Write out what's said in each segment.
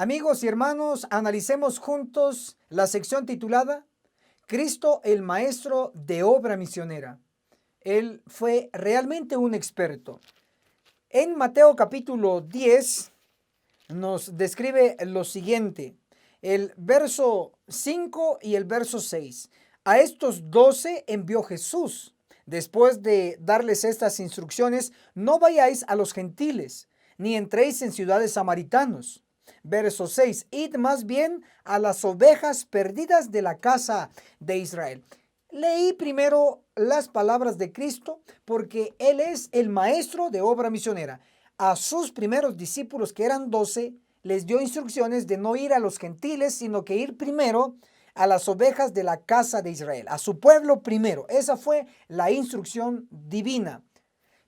Amigos y hermanos, analicemos juntos la sección titulada Cristo el Maestro de Obra Misionera. Él fue realmente un experto. En Mateo capítulo 10 nos describe lo siguiente, el verso 5 y el verso 6. A estos 12 envió Jesús. Después de darles estas instrucciones, no vayáis a los gentiles, ni entréis en ciudades samaritanos. Verso 6, id más bien a las ovejas perdidas de la casa de Israel. Leí primero las palabras de Cristo porque Él es el maestro de obra misionera. A sus primeros discípulos, que eran 12, les dio instrucciones de no ir a los gentiles, sino que ir primero a las ovejas de la casa de Israel, a su pueblo primero. Esa fue la instrucción divina.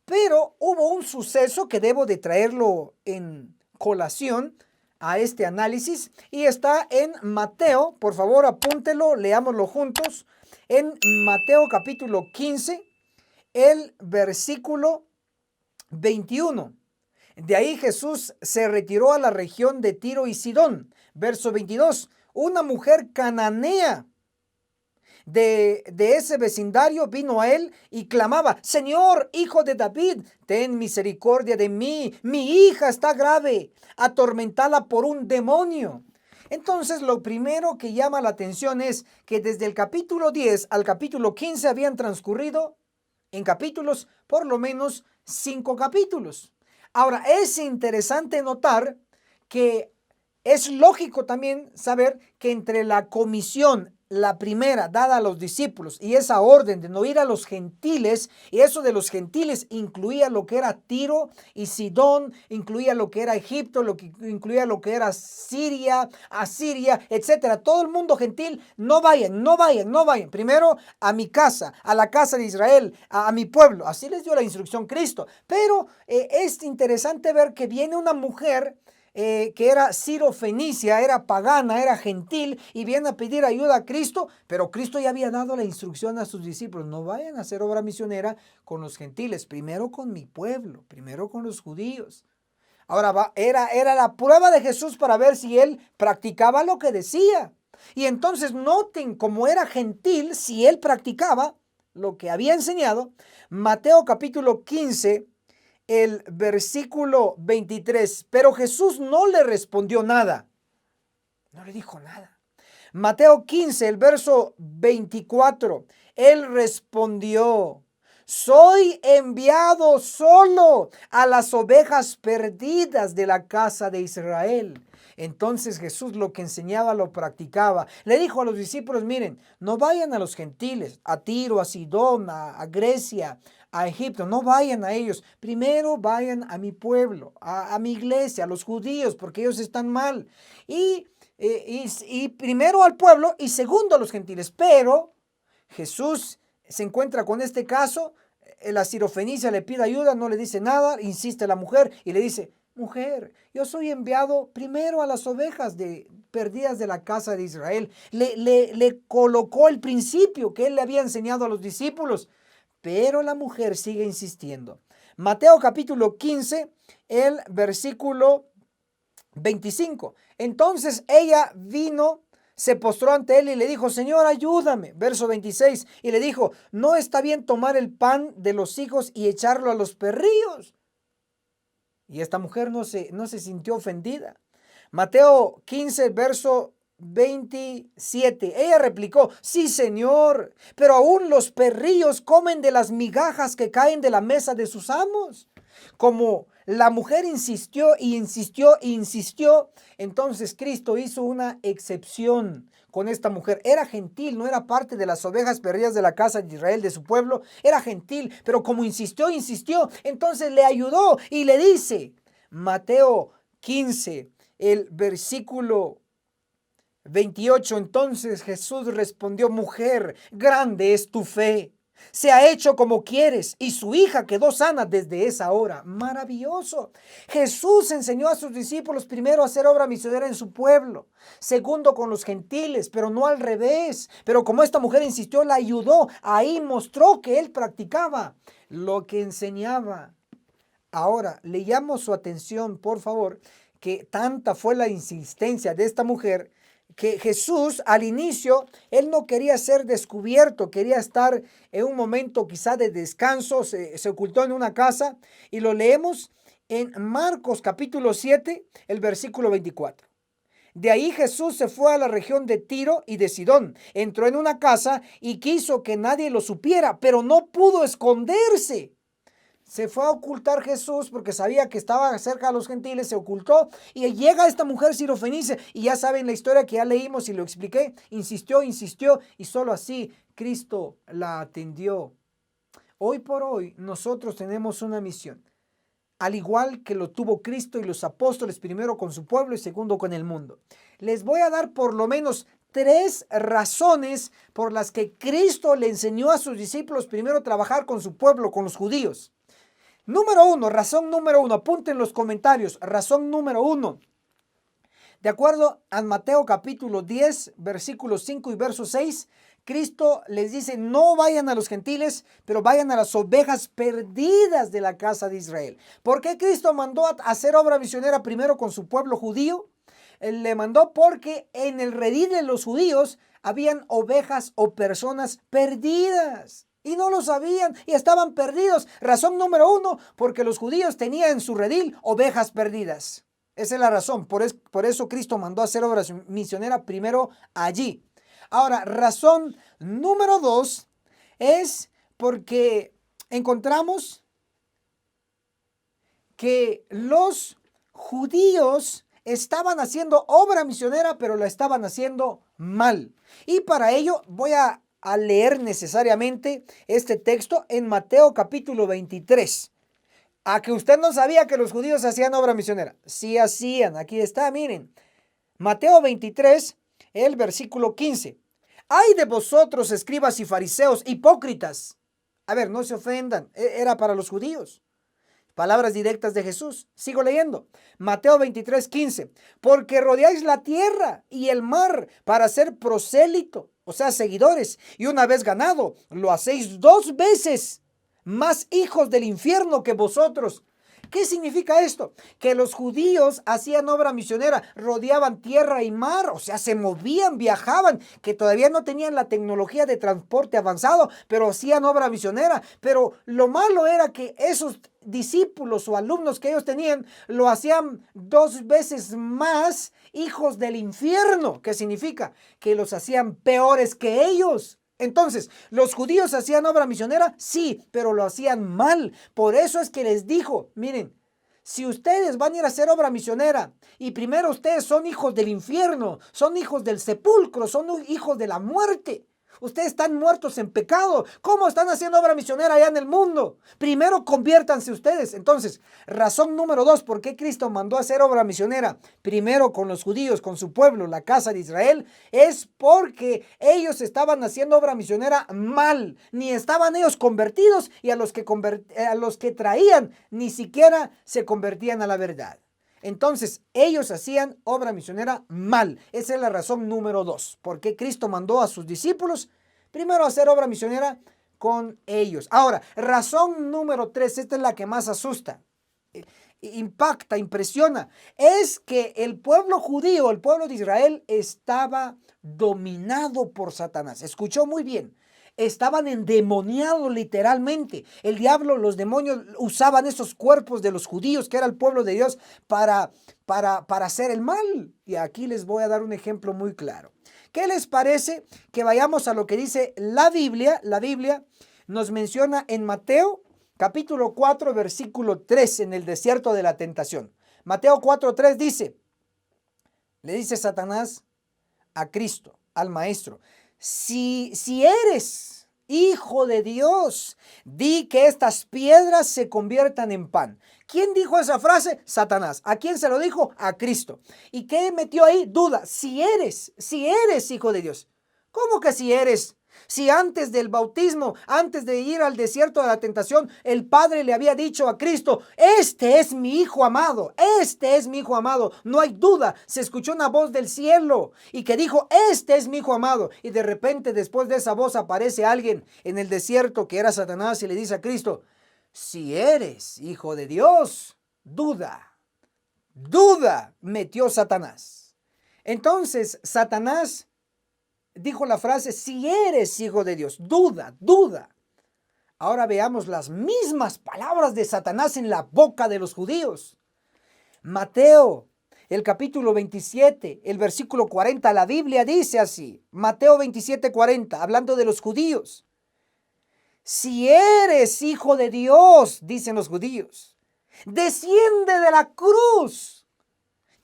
Pero hubo un suceso que debo de traerlo en colación a este análisis y está en Mateo. Por favor, apúntelo, leámoslo juntos. En Mateo capítulo 15, el versículo 21. De ahí Jesús se retiró a la región de Tiro y Sidón. Verso 22. Una mujer cananea de ese vecindario vino a él y clamaba: Señor, hijo de David, ten misericordia de mí. Mi hija está grave, atormentada por un demonio. Entonces, lo primero que llama la atención es que desde el capítulo 10 al capítulo 15 habían transcurrido en capítulos por lo menos 5 capítulos. Ahora, es interesante notar que es lógico también saber que entre la comisión, la primera dada a los discípulos, y esa orden de no ir a los gentiles, y eso de los gentiles incluía lo que era Tiro y Sidón, incluía lo que era Egipto, lo que incluía lo que era Siria, Asiria, etcétera. Todo el mundo gentil, no vayan, no vayan, no vayan. Primero a mi casa, a la casa de Israel, a mi pueblo. Así les dio la instrucción Cristo. Pero es interesante ver que viene una mujer que era Ciro-Fenicia, era pagana, era gentil, y viene a pedir ayuda a Cristo, pero Cristo ya había dado la instrucción a sus discípulos: no vayan a hacer obra misionera con los gentiles, primero con mi pueblo, primero con los judíos. Ahora era la prueba de Jesús para ver si él practicaba lo que decía. Y entonces noten cómo era gentil si él practicaba lo que había enseñado. Mateo capítulo 15, el versículo 23. Pero Jesús no le respondió nada. No le dijo nada. Mateo 15, el verso 24. Él respondió: soy enviado solo a las ovejas perdidas de la casa de Israel. Entonces Jesús lo que enseñaba lo practicaba. Le dijo a los discípulos: miren, no vayan a los gentiles, a Tiro, a Sidón, a Grecia, a Egipto, no vayan a ellos. Primero vayan a mi pueblo, a mi iglesia, a los judíos, porque ellos están mal. Y primero al pueblo y segundo a los gentiles. Pero Jesús se encuentra con este caso. La Sirofenicia le pide ayuda, no le dice nada, insiste la mujer y le dice: mujer, yo soy enviado primero a las ovejas perdidas de la casa de Israel. Le colocó el principio que él le había enseñado a los discípulos, pero la mujer sigue insistiendo. Mateo capítulo 15, el versículo 25. Entonces ella vino, se postró ante él y le dijo: Señor, ayúdame. Verso 26. Y le dijo: no está bien tomar el pan de los hijos y echarlo a los perrillos. Y esta mujer no se sintió ofendida. Mateo 15, verso 27. Ella replicó: sí, Señor, pero aún los perrillos comen de las migajas que caen de la mesa de sus amos. Como la mujer insistió y insistió e insistió, entonces Cristo hizo una excepción con esta mujer. Era gentil, no era parte de las ovejas perdidas de la casa de Israel, de su pueblo. Era gentil, pero como insistió, entonces le ayudó y le dice, Mateo 15, el versículo 28. Entonces Jesús respondió: mujer, grande es tu fe. Se ha hecho como quieres. Y su hija quedó sana desde esa hora. Maravilloso. Jesús enseñó a sus discípulos primero a hacer obra misionera en su pueblo, segundo con los gentiles, pero no al revés. Pero como esta mujer insistió, la ayudó. Ahí mostró que él practicaba lo que enseñaba. Ahora, le llamo su atención, por favor, que tanta fue la insistencia de esta mujer, que Jesús al inicio, él no quería ser descubierto, quería estar en un momento quizá de descanso, se ocultó en una casa, y lo leemos en Marcos capítulo 7, el versículo 24. De ahí Jesús se fue a la región de Tiro y de Sidón, entró en una casa y quiso que nadie lo supiera, pero no pudo esconderse. Se fue a ocultar Jesús porque sabía que estaba cerca de los gentiles, se ocultó y llega esta mujer sirofenicia y ya saben la historia que ya leímos y lo expliqué, insistió y solo así Cristo la atendió. Hoy por hoy nosotros tenemos una misión, al igual que lo tuvo Cristo y los apóstoles, primero con su pueblo y segundo con el mundo. Les voy a dar por lo menos 3 razones por las que Cristo le enseñó a sus discípulos primero a trabajar con su pueblo, con los judíos. Razón número uno, apunten en los comentarios, razón número 1. De acuerdo a Mateo capítulo 10, versículos 5 y verso 6, Cristo les dice, no vayan a los gentiles, pero vayan a las ovejas perdidas de la casa de Israel. ¿Por qué Cristo mandó a hacer obra misionera primero con su pueblo judío? Él le mandó porque en el redil de los judíos habían ovejas o personas perdidas. Y no lo sabían y estaban perdidos. Razón número 1, porque los judíos tenían en su redil ovejas perdidas. Esa es la razón. Por eso Cristo mandó a hacer obra misionera primero allí. Ahora, razón número 2 es porque encontramos que los judíos estaban haciendo obra misionera, pero la estaban haciendo mal. Y para ello voy a leer necesariamente este texto en Mateo capítulo 23. A que usted no sabía que los judíos hacían obra misionera. Sí hacían, aquí está, miren. Mateo 23, el versículo 15. ¡Ay de vosotros, escribas y fariseos, hipócritas! A ver, no se ofendan, era para los judíos. Palabras directas de Jesús. Sigo leyendo. Mateo 23, 15. Porque rodeáis la tierra y el mar para ser prosélito, o sea, seguidores. Y una vez ganado, lo hacéis 2 veces más hijos del infierno que vosotros. ¿Qué significa esto? Que los judíos hacían obra misionera, rodeaban tierra y mar, o sea, se movían, viajaban, que todavía no tenían la tecnología de transporte avanzado, pero hacían obra misionera. Pero lo malo era que esos discípulos o alumnos que ellos tenían, lo hacían 2 veces más hijos del infierno. ¿Qué significa? Que los hacían peores que ellos. Entonces, ¿los judíos hacían obra misionera? Sí, pero lo hacían mal. Por eso es que les dijo, miren, si ustedes van a ir a hacer obra misionera y primero ustedes son hijos del infierno, son hijos del sepulcro, son hijos de la muerte. Ustedes están muertos en pecado. ¿Cómo están haciendo obra misionera allá en el mundo? Primero conviértanse ustedes. Entonces, razón número 2, ¿por qué Cristo mandó a hacer obra misionera? Primero con los judíos, con su pueblo, la casa de Israel, es porque ellos estaban haciendo obra misionera mal. Ni estaban ellos convertidos y a los que traían ni siquiera se convertían a la verdad. Entonces, ellos hacían obra misionera mal. Esa es la razón número 2. ¿Por qué Cristo mandó a sus discípulos primero a hacer obra misionera con ellos? Ahora, razón número 3, esta es la que más asusta, impacta, impresiona. Es que el pueblo judío, el pueblo de Israel, estaba dominado por Satanás. Escuchó muy bien. Estaban endemoniados literalmente. El diablo, los demonios usaban esos cuerpos de los judíos, que era el pueblo de Dios, para hacer el mal. Y aquí les voy a dar un ejemplo muy claro. ¿Qué les parece que vayamos a lo que dice la Biblia? La Biblia nos menciona en Mateo capítulo 4, versículo 3, en el desierto de la tentación. Mateo 4, 3 dice, le dice Satanás a Cristo, al maestro, si eres hijo de Dios, di que estas piedras se conviertan en pan. ¿Quién dijo esa frase? Satanás. ¿A quién se lo dijo? A Cristo. ¿Y qué metió ahí? Duda. Si eres hijo de Dios. ¿Cómo que si eres? Si antes del bautismo, antes de ir al desierto de la tentación, el Padre le había dicho a Cristo, este es mi Hijo amado, este es mi Hijo amado. No hay duda, se escuchó una voz del cielo y que dijo, este es mi Hijo amado. Y de repente después de esa voz aparece alguien en el desierto que era Satanás y le dice a Cristo, si eres Hijo de Dios, duda. duda metió Satanás. Entonces Satanás dijo la frase, si eres hijo de Dios, duda, duda. Ahora veamos las mismas palabras de Satanás en la boca de los judíos. Mateo, el capítulo 27, el versículo 40, la Biblia dice así. Mateo 27, 40, hablando de los judíos. Si eres hijo de Dios, dicen los judíos, desciende de la cruz.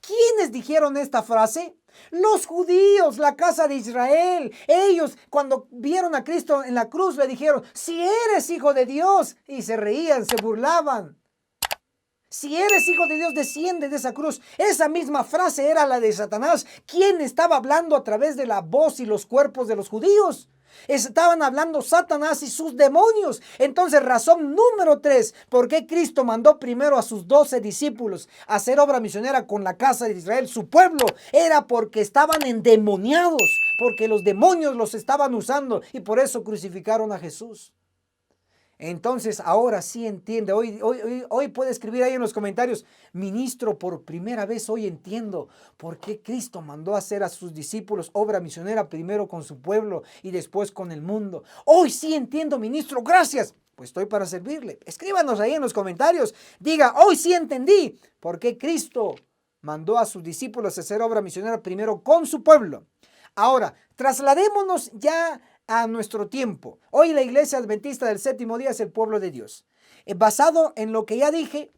¿Quiénes dijeron esta frase? Los judíos, la casa de Israel. Ellos, cuando vieron a Cristo en la cruz, le dijeron, si eres hijo de Dios. Y se reían, se burlaban. Si eres hijo de Dios, desciende de esa cruz. Esa misma frase era la de Satanás. ¿Quién estaba hablando a través de la voz y los cuerpos de los judíos? Estaban hablando Satanás y sus demonios. Entonces, razón número 3, ¿por qué Cristo mandó primero a sus 12 discípulos a hacer obra misionera con la casa de Israel, su pueblo? Era porque estaban endemoniados, porque los demonios los estaban usando y por eso crucificaron a Jesús. Entonces, ahora sí entiende. Hoy puede escribir ahí en los comentarios, ministro, por primera vez hoy entiendo por qué Cristo mandó a hacer a sus discípulos obra misionera primero con su pueblo y después con el mundo. Hoy sí entiendo, ministro, gracias. Pues estoy para servirle. Escríbanos ahí en los comentarios. Diga, hoy sí entendí por qué Cristo mandó a sus discípulos a hacer obra misionera primero con su pueblo. Ahora, trasladémonos ya a nuestro tiempo. Hoy la iglesia adventista del séptimo día es el pueblo de Dios. Basado en lo que ya dije,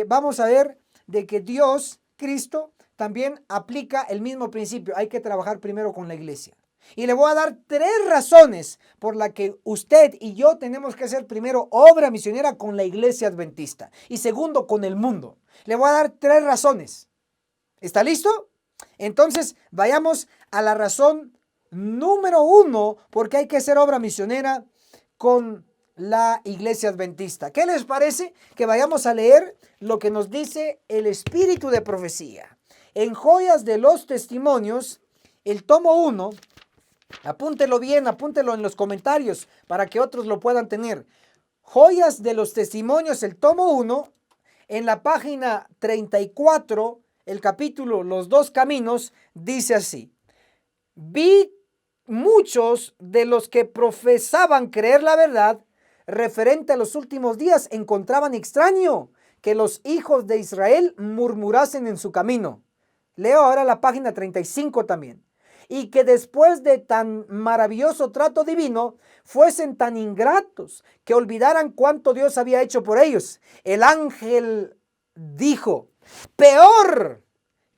vamos a ver de que Dios, Cristo, también aplica el mismo principio. Hay que trabajar primero con la iglesia. Y le voy a dar 3 razones por las que usted y yo tenemos que hacer primero obra misionera con la iglesia adventista. Y segundo, con el mundo. Le voy a dar 3 razones. ¿Está listo? Entonces, vayamos a la razón número 1, porque hay que hacer obra misionera con la iglesia adventista. ¿Qué les parece? Que vayamos a leer lo que nos dice el Espíritu de Profecía. En Joyas de los Testimonios, el tomo 1, apúntelo bien, apúntelo en los comentarios para que otros lo puedan tener. Joyas de los Testimonios, el tomo 1, en la página 34, el capítulo Los dos caminos, dice así. Vi muchos de los que profesaban creer la verdad referente a los últimos días encontraban extraño que los hijos de Israel murmurasen en su camino. Leo ahora la página 35 también. Y que después de tan maravilloso trato divino, fuesen tan ingratos que olvidaran cuánto Dios había hecho por ellos. El ángel dijo, peor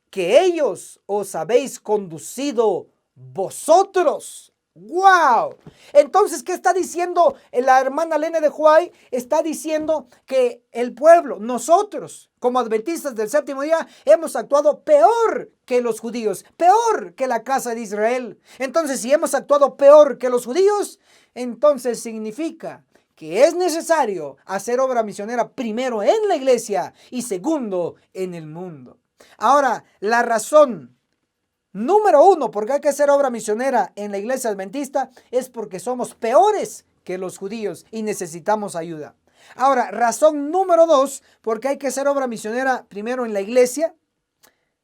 que ellos os habéis conducido vosotros. ¡Wow! Entonces, ¿qué está diciendo la hermana Elena de Huay? Está diciendo que el pueblo, nosotros, como adventistas del séptimo día, hemos actuado peor que los judíos, peor que la casa de Israel. Entonces, si hemos actuado peor que los judíos, entonces significa que es necesario hacer obra misionera primero en la iglesia y segundo en el mundo. Ahora, la razón número 1, porque hay que hacer obra misionera en la iglesia adventista, es porque somos peores que los judíos y necesitamos ayuda. Ahora, razón número 2, porque hay que hacer obra misionera primero en la iglesia,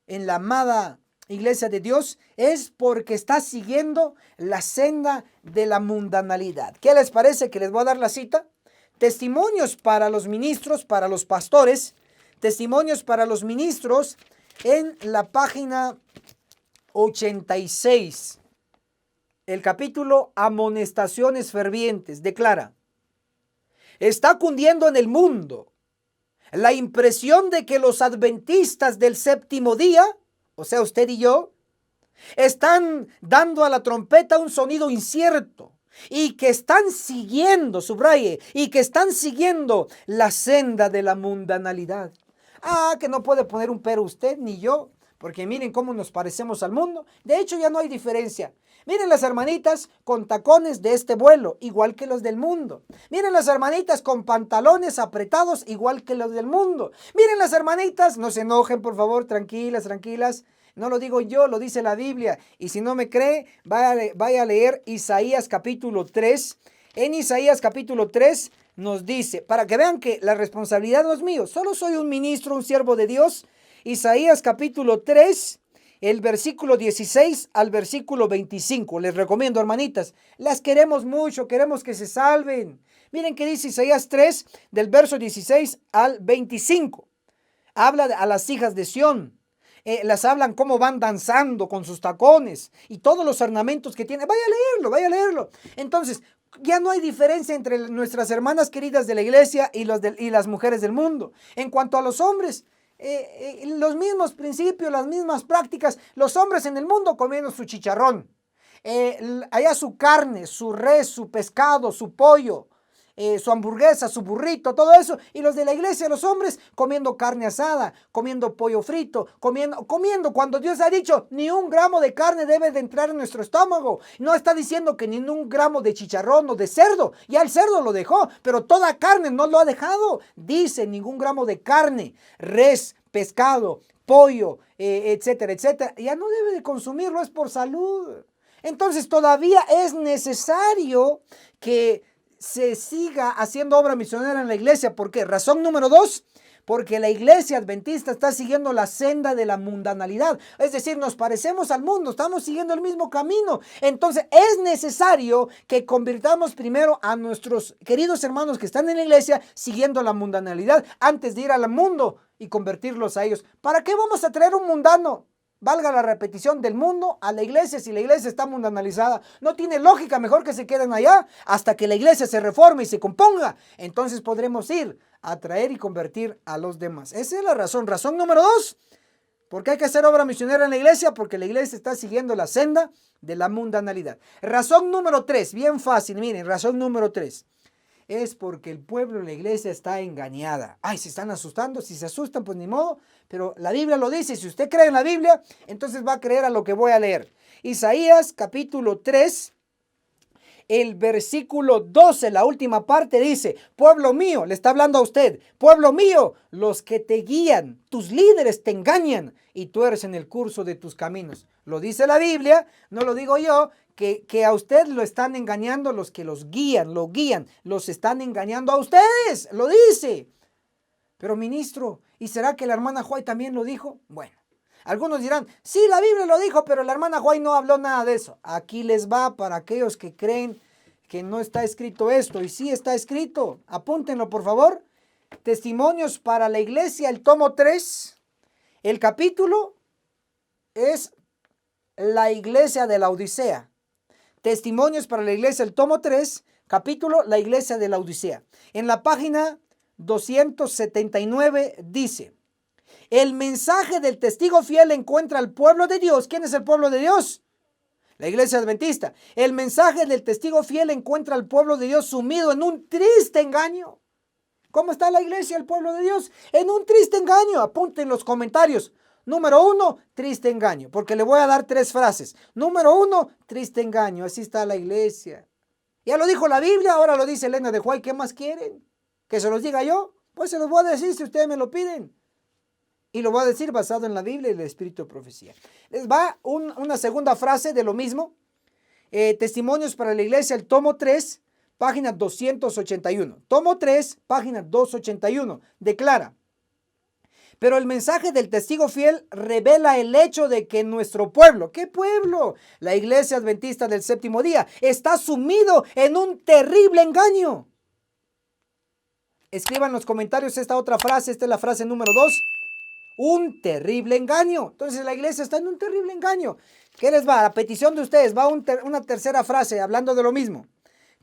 en la amada iglesia de Dios, es porque está siguiendo la senda de la mundanalidad. ¿Qué les parece? Que les voy a dar la cita. Testimonios para los ministros, para los pastores, testimonios para los ministros en la página 86, el capítulo Amonestaciones Fervientes, declara: está cundiendo en el mundo la impresión de que los adventistas del séptimo día, o sea, usted y yo, están dando a la trompeta un sonido incierto y que están siguiendo, subraye, y que están siguiendo la senda de la mundanalidad. Que no puede poner un pero usted ni yo, porque miren cómo nos parecemos al mundo. De hecho, ya no hay diferencia. Miren las hermanitas con tacones de este vuelo, igual que los del mundo. Miren las hermanitas con pantalones apretados, igual que los del mundo. Miren las hermanitas, no se enojen, por favor, tranquilas, tranquilas. No lo digo yo, lo dice la Biblia. Y si no me cree, vaya a leer Isaías capítulo 3. En Isaías capítulo 3 nos dice, para que vean que la responsabilidad no es mío, solo soy un ministro, un siervo de Dios, Isaías capítulo 3, el versículo 16 al versículo 25. Les recomiendo, hermanitas, las queremos mucho, queremos que se salven. Miren qué dice Isaías 3, del verso 16 al 25. Habla a las hijas de Sión. Las hablan cómo van danzando con sus tacones y todos los ornamentos que tienen. Vaya a leerlo, vaya a leerlo. Entonces, ya no hay diferencia entre nuestras hermanas queridas de la iglesia y las mujeres del mundo. En cuanto a los hombres, los mismos principios, las mismas prácticas. Los hombres en el mundo comiendo su chicharrón. Allá su carne, su res, su pescado, su pollo. Su hamburguesa, su burrito, todo eso. Y los de la iglesia, los hombres, comiendo carne asada, comiendo pollo frito, comiendo cuando Dios ha dicho, ni un gramo de carne debe de entrar en nuestro estómago. No está diciendo que ni un gramo de chicharrón o de cerdo. Ya el cerdo lo dejó, pero toda carne no lo ha dejado. Dice, ningún gramo de carne, res, pescado, pollo, etcétera, etcétera. Ya no debe de consumirlo, es por salud. Entonces todavía es necesario que se siga haciendo obra misionera en la iglesia. ¿Por qué? Razón número 2, porque la iglesia adventista está siguiendo la senda de la mundanalidad. Es decir, nos parecemos al mundo, estamos siguiendo el mismo camino. Entonces es necesario que convirtamos primero a nuestros queridos hermanos que están en la iglesia siguiendo la mundanalidad antes de ir al mundo y convertirlos a ellos. ¿Para qué vamos a traer un mundano? Valga la repetición, del mundo a la iglesia, si la iglesia está mundanalizada. No tiene lógica, mejor que se queden allá hasta que la iglesia se reforme y se componga. Entonces podremos ir a traer y convertir a los demás. Esa es la razón. Razón número 2, porque hay que hacer obra misionera en la iglesia, porque la iglesia está siguiendo la senda de la mundanalidad. Razón número 3, bien fácil, miren, razón número 3. Es porque el pueblo de la iglesia está engañada. Ay, se están asustando. Si se asustan, pues ni modo. Pero la Biblia lo dice. Si usted cree en la Biblia, entonces va a creer a lo que voy a leer. Isaías capítulo 3, el versículo 12, la última parte dice, pueblo mío, le está hablando a usted, pueblo mío, los que te guían, tus líderes te engañan y tú eres en el curso de tus caminos. Lo dice la Biblia, no lo digo yo. Que a usted lo están engañando los que los guían, los están engañando a ustedes, lo dice. Pero ministro, ¿y será que la hermana Juay también lo dijo? Bueno, algunos dirán, sí, la Biblia lo dijo, pero la hermana Juay no habló nada de eso. Aquí les va para aquellos que creen que no está escrito esto, y sí está escrito. Apúntenlo, por favor. Testimonios para la iglesia, el tomo 3, el capítulo es la iglesia de la Odisea. Testimonios para la iglesia, el tomo 3, capítulo, la iglesia de la Odisea. En la página 279 dice, el mensaje del testigo fiel encuentra al pueblo de Dios. ¿Quién es el pueblo de Dios? La iglesia adventista. El mensaje del testigo fiel encuentra al pueblo de Dios sumido en un triste engaño. ¿Cómo está la iglesia, el pueblo de Dios? En un triste engaño. Apunten en los comentarios. Número 1, triste engaño, porque le voy a dar 3 frases. Número 1, triste engaño, así está la iglesia. Ya lo dijo la Biblia, ahora lo dice Elena de White, ¿qué más quieren? ¿Que se los diga yo? Pues se los voy a decir si ustedes me lo piden. Y lo voy a decir basado en la Biblia y el espíritu de profecía. Les va una segunda frase de lo mismo. Testimonios para la iglesia, el tomo 3, página 281. Tomo 3, página 281. Declara. Pero el mensaje del testigo fiel revela el hecho de que nuestro pueblo, ¿qué pueblo? La iglesia adventista del séptimo día está sumido en un terrible engaño. Escriban en los comentarios esta otra frase, esta es la frase número 2. Un terrible engaño. Entonces la iglesia está en un terrible engaño. ¿Qué les va? A petición de ustedes va una tercera frase hablando de lo mismo.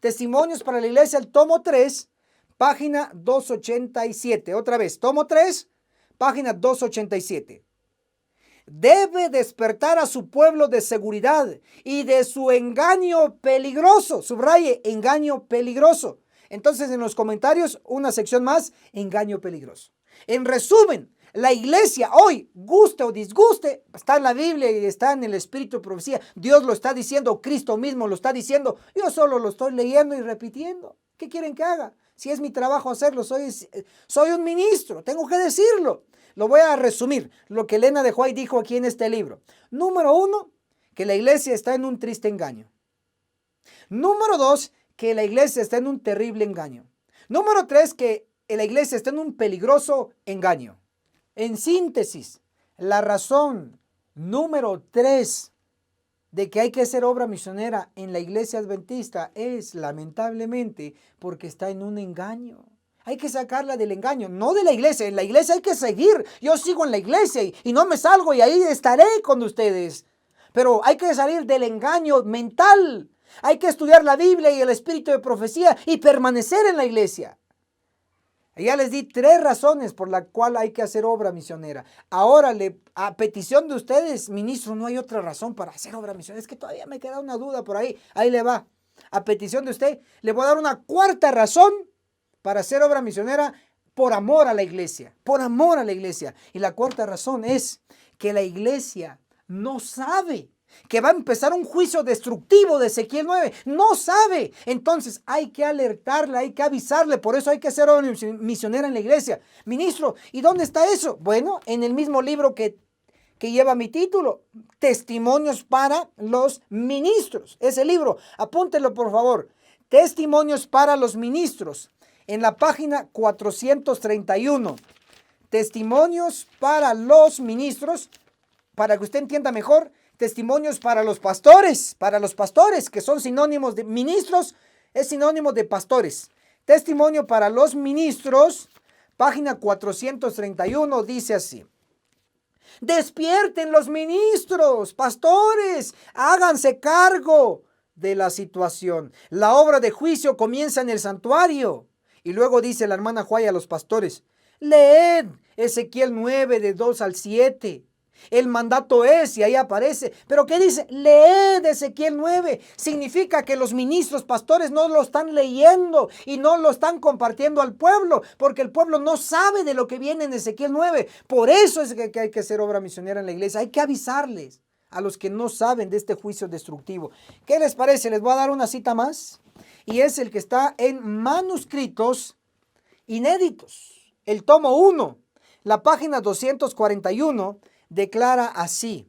Testimonios para la iglesia, el tomo 3, página 287. Otra vez, tomo 3. Página 287. Debe despertar a su pueblo de seguridad y de su engaño peligroso. Subraye, engaño peligroso. Entonces en los comentarios una sección más, engaño peligroso. En resumen, la iglesia hoy, guste o disguste, está en la Biblia y está en el espíritu de profecía. Dios lo está diciendo, Cristo mismo lo está diciendo. Yo solo lo estoy leyendo y repitiendo. ¿Qué quieren que haga? Si es mi trabajo hacerlo, soy un ministro, tengo que decirlo. Lo voy a resumir, lo que Elena de White dijo aquí en este libro. Número 1, que la iglesia está en un triste engaño. Número 2, que la iglesia está en un terrible engaño. Número 3, que la iglesia está en un peligroso engaño. En síntesis, La razón número 3 de que hay que hacer obra misionera en la iglesia adventista es, lamentablemente, porque está en un engaño. Hay que sacarla del engaño, no de la iglesia. En la iglesia hay que seguir. Yo sigo en la iglesia y no me salgo y ahí estaré con ustedes. Pero hay que salir del engaño mental. Hay que estudiar la Biblia y el espíritu de profecía y permanecer en la iglesia. Ya les di 3 razones por la cual hay que hacer obra misionera. Ahora, a petición de ustedes, ministro, no hay otra razón para hacer obra misionera. Es que todavía me queda una duda por ahí. Ahí le va. A petición de usted, le voy a dar una 4ª razón para hacer obra misionera por amor a la iglesia. Por amor a la iglesia. Y la 4ª razón es que la iglesia no sabe que va a empezar un juicio destructivo de Ezequiel 9. No sabe. Entonces hay que alertarle, hay que avisarle. Por eso hay que hacer obra misionera en la iglesia. Ministro, ¿y dónde está eso? Bueno, en el mismo libro que lleva mi título, Testimonios para los ministros. Ese libro, apúntenlo por favor. Testimonios para los ministros. En la página 431. Testimonios para los ministros. Para que usted entienda mejor. Testimonios para los pastores, que son sinónimos de ministros, es sinónimo de pastores. Testimonio para los ministros, página 431, dice así. Despierten los ministros, pastores, háganse cargo de la situación. La obra de juicio comienza en el santuario. Y luego dice la hermana Juay a los pastores, leed Ezequiel 9 de 2 al 7. El mandato es, y ahí aparece, pero ¿qué dice? Leed Ezequiel 9. Significa que los ministros, pastores no lo están leyendo y no lo están compartiendo al pueblo, porque el pueblo no sabe de lo que viene en Ezequiel 9. Por eso es que hay que hacer obra misionera en la iglesia. Hay que avisarles a los que no saben de este juicio destructivo. ¿Qué les parece? Les voy a dar una cita más, y es el que está en manuscritos inéditos. El tomo 1, la página 241, declara así.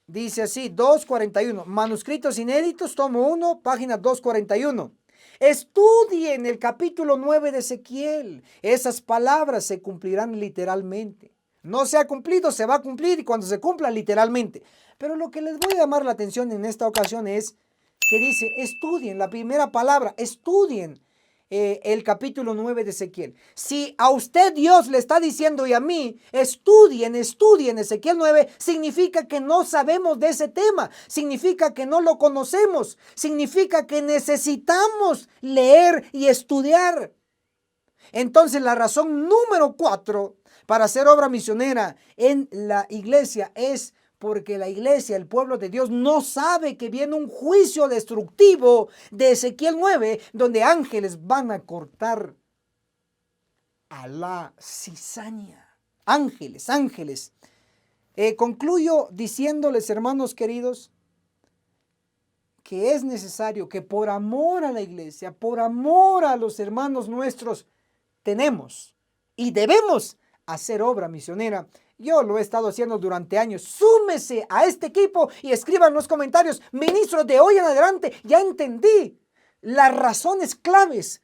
Dice así, 241, manuscritos inéditos, tomo 1, página 241. Estudien el capítulo 9 de Ezequiel. Esas palabras se cumplirán literalmente. No se ha cumplido, se va a cumplir y cuando se cumpla literalmente. Pero lo que les voy a llamar la atención en esta ocasión es que dice, estudien, la primera palabra, estudien el capítulo 9 de Ezequiel. Si a usted Dios le está diciendo y a mí, estudien Ezequiel 9, significa que no sabemos de ese tema, significa que no lo conocemos, significa que necesitamos leer y estudiar. Entonces la razón número 4 para hacer obra misionera en la iglesia es porque la iglesia, el pueblo de Dios, no sabe que viene un juicio destructivo de Ezequiel 9, donde ángeles van a cortar a la cizaña. Ángeles. Concluyo diciéndoles, hermanos queridos, que es necesario que por amor a la iglesia, por amor a los hermanos nuestros, tenemos y debemos hacer obra misionera. Yo lo he estado haciendo durante años. Súmese a este equipo y escriban en los comentarios, ministro, de hoy en adelante ya entendí las razones claves.